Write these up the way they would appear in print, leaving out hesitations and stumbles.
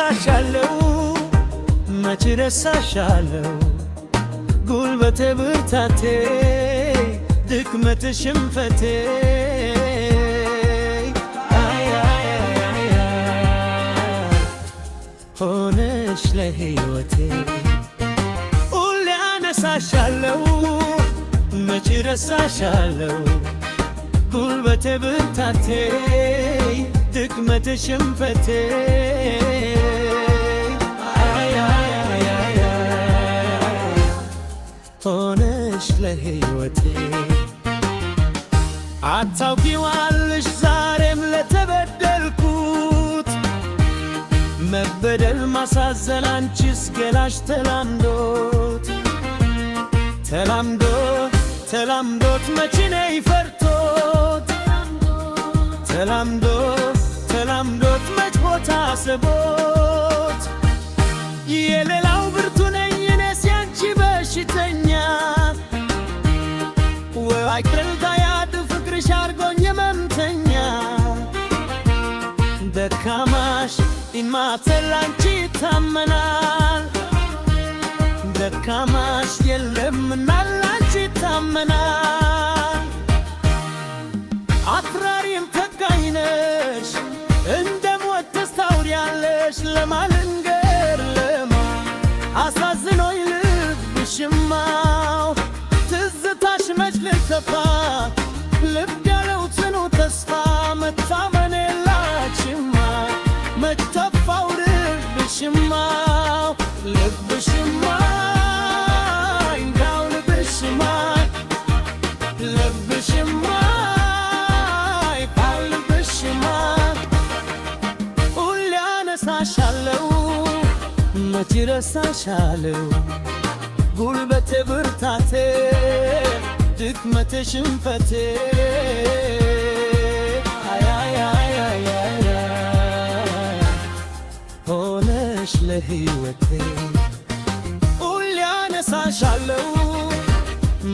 ረሳሻለው መች ረሳሻለው ጉልበቴ ብርታቴ ድክመቴ ሽንፈቴ ሆነሽ ለሕይወቴ ሁሌ አነሳሻለው መች ረሳሻለው ጉልበቴ ብርታቴ ድክመቴ ሽንፈቴ ሆነሽ ለሕይወቴ አታውቂዋለሽ ዛሬም ለተበደልኩት መበደል ማሳዘን አንቺስ ገላሽ ተላምዶት ተላምዶት መች ነይ ፈርቶት ተላምዶት መች ቦታ ስቦት የሌላው ብርቱ ነኝ እኔስ ያንቺ በሽተኛ ወይ ቅልታ ያድ ፍቅርሽ አርጎኝ የመምተኛ ደካማሽ ኢማተል አንቺ ታመናል ደካማሽ የለምና ላንቺ ታመናል አትራሪም ተጋይነሽ እንደ ሞት ተስታውሪያለሽ ለማልንገር አሳዝኖኝ ልብሽማው ትዝታሽ መች ልከፋ ልብ ያለው ጽኑ ተስፋ መታመን የላችማ መች ተፋው ልብሽማው እንዳው ሁሌ አነሳሻለው መች ረሳሻለው ጉልበቴ ብርታቴ ድክመቴ ሽንፈቴ ሆነሽ ለሕይወቴ ሁሌ አነሳሻለው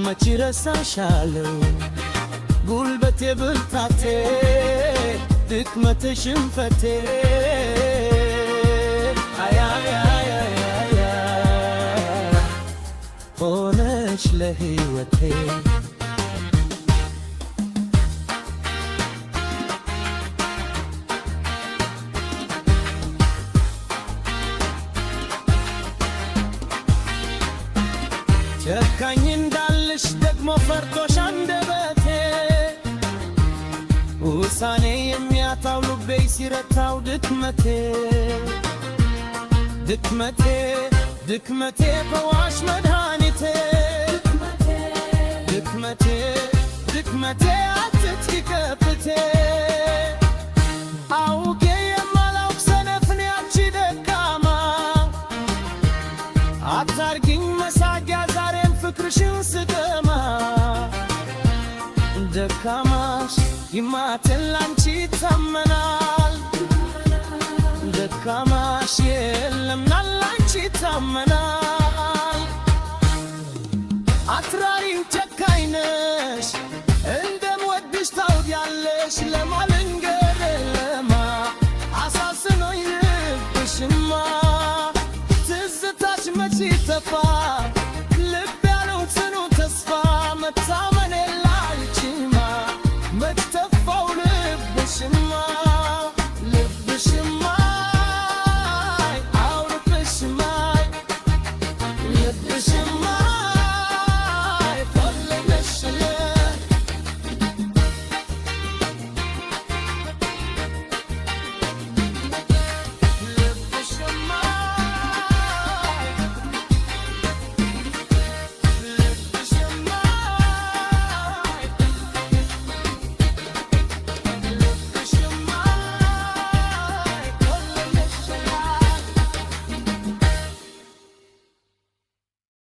መች ረሳሻለው ጉልበቴ ብርታቴ ድክመቴ ሽንፈቴ ሆነሽ ለሕይወቴ ጨካኝ እንዳልሽ ደግሞ ፈርቶሽ አንደበቴ ውሳኔ የሚያጣው ልቤ ሲረታው ድክመቴ በዋሽ መድኃኒቴ ድክመቴ አትጥቂ ከፍቴ አውቄ የማላውቅ ሰነፍን ያቺ ደካማ አታርጊኝ መሳጊያ ዛሬም ፍቅርሽን ስደማ ደካማሽ ይማተን ላንቺ ታመናል ደካማሽ የለምና ላንቺ ታመናል አትራሪም ጨካኝ ነሽ እንደምወድሽ ታውቂያለሽ ለማልንገር አሳዝኖኝ ልብሽማ ትዝታሽ መች ይጠፋ ልብ ያለው ጽኑ ተስፋ መታ